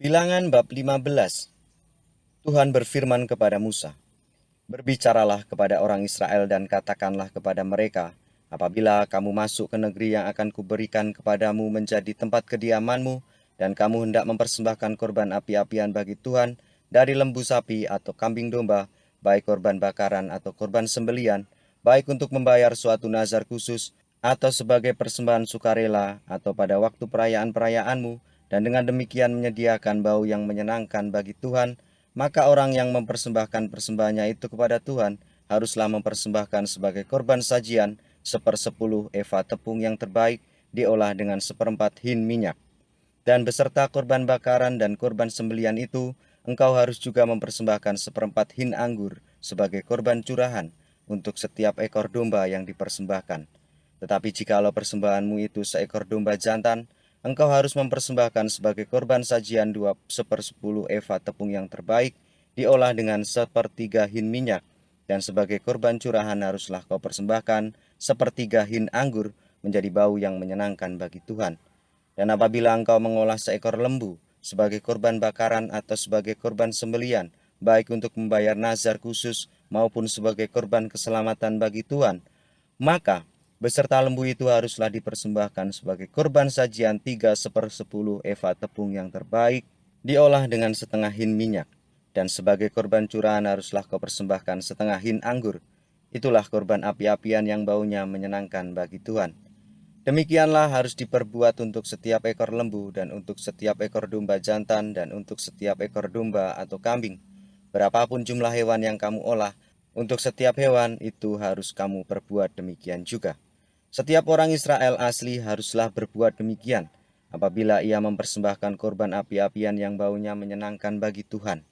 Bilangan bab 15. Tuhan berfirman kepada Musa, "Berbicaralah kepada orang Israel dan katakanlah kepada mereka, apabila kamu masuk ke negeri yang akan kuberikan kepadamu menjadi tempat kediamanmu, dan kamu hendak mempersembahkan korban api-apian bagi Tuhan dari lembu sapi atau kambing domba, baik korban bakaran atau korban sembelian, baik untuk membayar suatu nazar khusus, atau sebagai persembahan sukarela, atau pada waktu perayaan-perayaanmu, dan dengan demikian menyediakan bau yang menyenangkan bagi Tuhan, maka orang yang mempersembahkan persembahannya itu kepada Tuhan haruslah mempersembahkan sebagai korban sajian 1/10 eva tepung yang terbaik diolah dengan 1/4 hin minyak. Dan beserta korban bakaran dan korban sembelian itu, engkau harus juga mempersembahkan 1/4 hin anggur sebagai korban curahan untuk setiap ekor domba yang dipersembahkan. Tetapi jikalau persembahanmu itu seekor domba jantan, engkau harus mempersembahkan sebagai korban sajian 2/10 eva tepung yang terbaik, diolah dengan 1/3 hin minyak, dan sebagai korban curahan haruslah kau persembahkan 1/3 hin anggur menjadi bau yang menyenangkan bagi Tuhan. Dan apabila engkau mengolah seekor lembu sebagai korban bakaran atau sebagai korban sembelian, baik untuk membayar nazar khusus maupun sebagai korban keselamatan bagi Tuhan, maka beserta lembu itu haruslah dipersembahkan sebagai korban sajian 3/10 eva tepung yang terbaik, diolah dengan 1/2 hin minyak. Dan sebagai korban curahan haruslah kau persembahkan 1/2 hin anggur. Itulah korban api-apian yang baunya menyenangkan bagi Tuhan. Demikianlah harus diperbuat untuk setiap ekor lembu dan untuk setiap ekor domba jantan dan untuk setiap ekor domba atau kambing. Berapapun jumlah hewan yang kamu olah, untuk setiap hewan itu harus kamu perbuat demikian juga. Setiap orang Israel asli haruslah berbuat demikian apabila ia mempersembahkan korban api-apian yang baunya menyenangkan bagi Tuhan.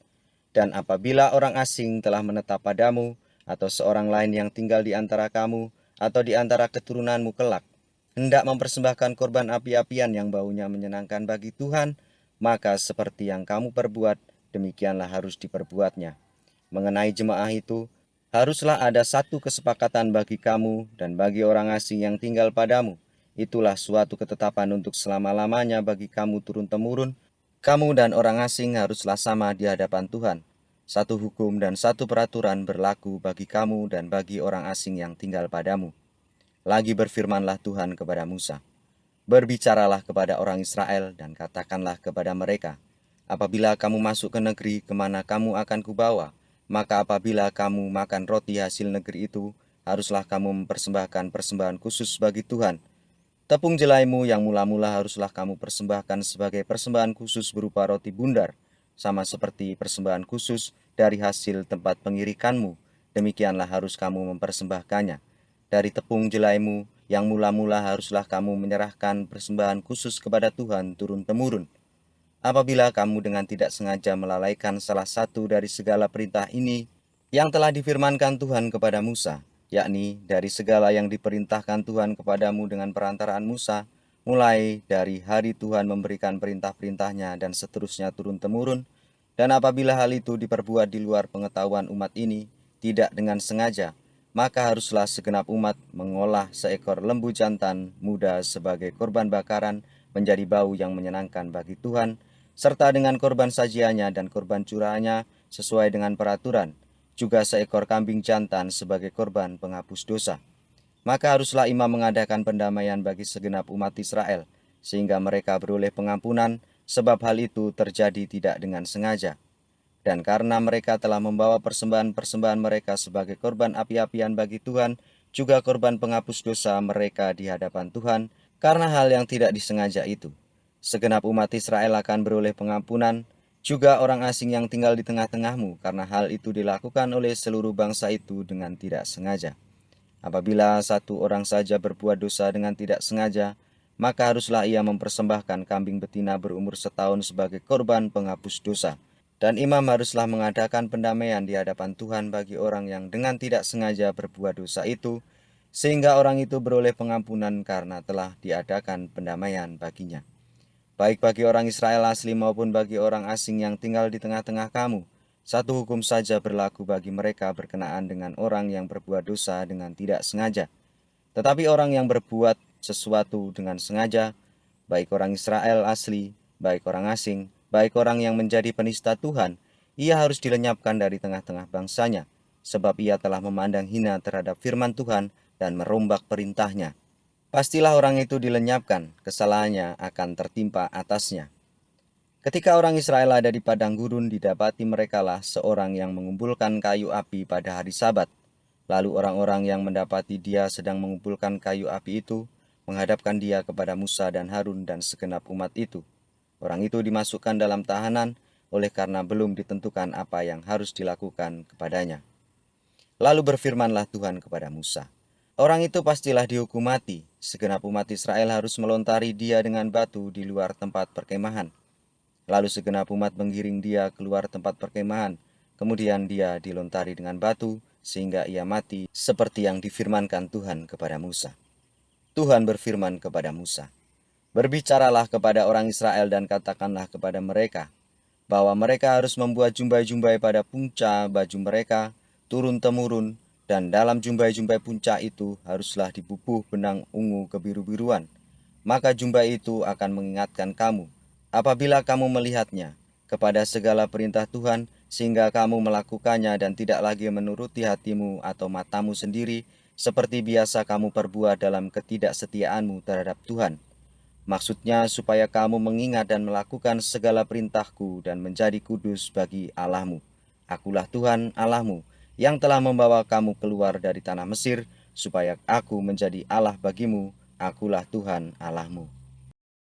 Dan apabila orang asing telah menetap padamu, atau seorang lain yang tinggal di antara kamu, atau di antara keturunanmu kelak, hendak mempersembahkan korban api-apian yang baunya menyenangkan bagi Tuhan, maka seperti yang kamu perbuat, demikianlah harus diperbuatnya. Mengenai jemaah itu, haruslah ada satu kesepakatan bagi kamu dan bagi orang asing yang tinggal padamu. Itulah suatu ketetapan untuk selama-lamanya bagi kamu turun-temurun. Kamu dan orang asing haruslah sama di hadapan Tuhan. Satu hukum dan satu peraturan berlaku bagi kamu dan bagi orang asing yang tinggal padamu. Lagi berfirmanlah Tuhan kepada Musa, "Berbicaralah kepada orang Israel dan katakanlah kepada mereka, apabila kamu masuk ke negeri kemana kamu akan kubawa, maka apabila kamu makan roti hasil negeri itu, haruslah kamu mempersembahkan persembahan khusus bagi Tuhan. Tepung jelaimu yang mula-mula haruslah kamu persembahkan sebagai persembahan khusus berupa roti bundar, sama seperti persembahan khusus dari hasil tempat pengirikanmu. Demikianlah harus kamu mempersembahkannya. Dari tepung jelaimu yang mula-mula haruslah kamu menyerahkan persembahan khusus kepada Tuhan turun-temurun. Apabila kamu dengan tidak sengaja melalaikan salah satu dari segala perintah ini yang telah difirmankan Tuhan kepada Musa, yakni dari segala yang diperintahkan Tuhan kepadamu dengan perantaraan Musa, mulai dari hari Tuhan memberikan perintah-perintahnya dan seterusnya turun-temurun, dan apabila hal itu diperbuat di luar pengetahuan umat ini, tidak dengan sengaja, maka haruslah segenap umat mengolah seekor lembu jantan muda sebagai korban bakaran menjadi bau yang menyenangkan bagi Tuhan, serta dengan korban sajiannya dan korban curahannya sesuai dengan peraturan, juga seekor kambing jantan sebagai korban penghapus dosa. Maka haruslah imam mengadakan pendamaian bagi segenap umat Israel, sehingga mereka beroleh pengampunan, sebab hal itu terjadi tidak dengan sengaja. Dan karena mereka telah membawa persembahan-persembahan mereka sebagai korban api-apian bagi Tuhan, juga korban penghapus dosa mereka di hadapan Tuhan, karena hal yang tidak disengaja itu. Segenap umat Israel akan beroleh pengampunan, juga orang asing yang tinggal di tengah-tengahmu, karena hal itu dilakukan oleh seluruh bangsa itu dengan tidak sengaja. Apabila satu orang saja berbuat dosa dengan tidak sengaja, maka haruslah ia mempersembahkan kambing betina berumur setahun sebagai korban penghapus dosa. Dan imam haruslah mengadakan pendamaian di hadapan Tuhan bagi orang yang dengan tidak sengaja berbuat dosa itu, sehingga orang itu beroleh pengampunan karena telah diadakan pendamaian baginya. Baik bagi orang Israel asli maupun bagi orang asing yang tinggal di tengah-tengah kamu, satu hukum saja berlaku bagi mereka berkenaan dengan orang yang berbuat dosa dengan tidak sengaja. Tetapi orang yang berbuat sesuatu dengan sengaja, baik orang Israel asli, baik orang asing, baik orang yang menjadi penista Tuhan, ia harus dilenyapkan dari tengah-tengah bangsanya, sebab ia telah memandang hina terhadap firman Tuhan dan merombak perintahnya. Pastilah orang itu dilenyapkan, kesalahannya akan tertimpa atasnya. Ketika orang Israel ada di padang gurun, didapati merekalah seorang yang mengumpulkan kayu api pada hari Sabat. Lalu orang-orang yang mendapati dia sedang mengumpulkan kayu api itu, menghadapkan dia kepada Musa dan Harun dan segenap umat itu. Orang itu dimasukkan dalam tahanan oleh karena belum ditentukan apa yang harus dilakukan kepadanya. Lalu berfirmanlah Tuhan kepada Musa, "Orang itu pastilah dihukum mati. Segenap umat Israel harus melontari dia dengan batu di luar tempat perkemahan." Lalu segenap umat menggiring dia keluar tempat perkemahan. Kemudian dia dilontari dengan batu, sehingga ia mati seperti yang difirmankan Tuhan kepada Musa. Tuhan berfirman kepada Musa, "Berbicaralah kepada orang Israel dan katakanlah kepada mereka, bahwa mereka harus membuat jumbai-jumbai pada punca baju mereka, turun-temurun, dan dalam jumbai-jumbai punca itu haruslah dibubuh benang ungu kebiru-biruan. Maka jumbai itu akan mengingatkan kamu, apabila kamu melihatnya, kepada segala perintah Tuhan, sehingga kamu melakukannya dan tidak lagi menuruti hatimu atau matamu sendiri, seperti biasa kamu perbuat dalam ketidaksetiaanmu terhadap Tuhan. Maksudnya supaya kamu mengingat dan melakukan segala perintahku dan menjadi kudus bagi Allahmu. Akulah Tuhan Allahmu, yang telah membawa kamu keluar dari tanah Mesir, supaya aku menjadi Allah bagimu. Akulah Tuhan Allahmu."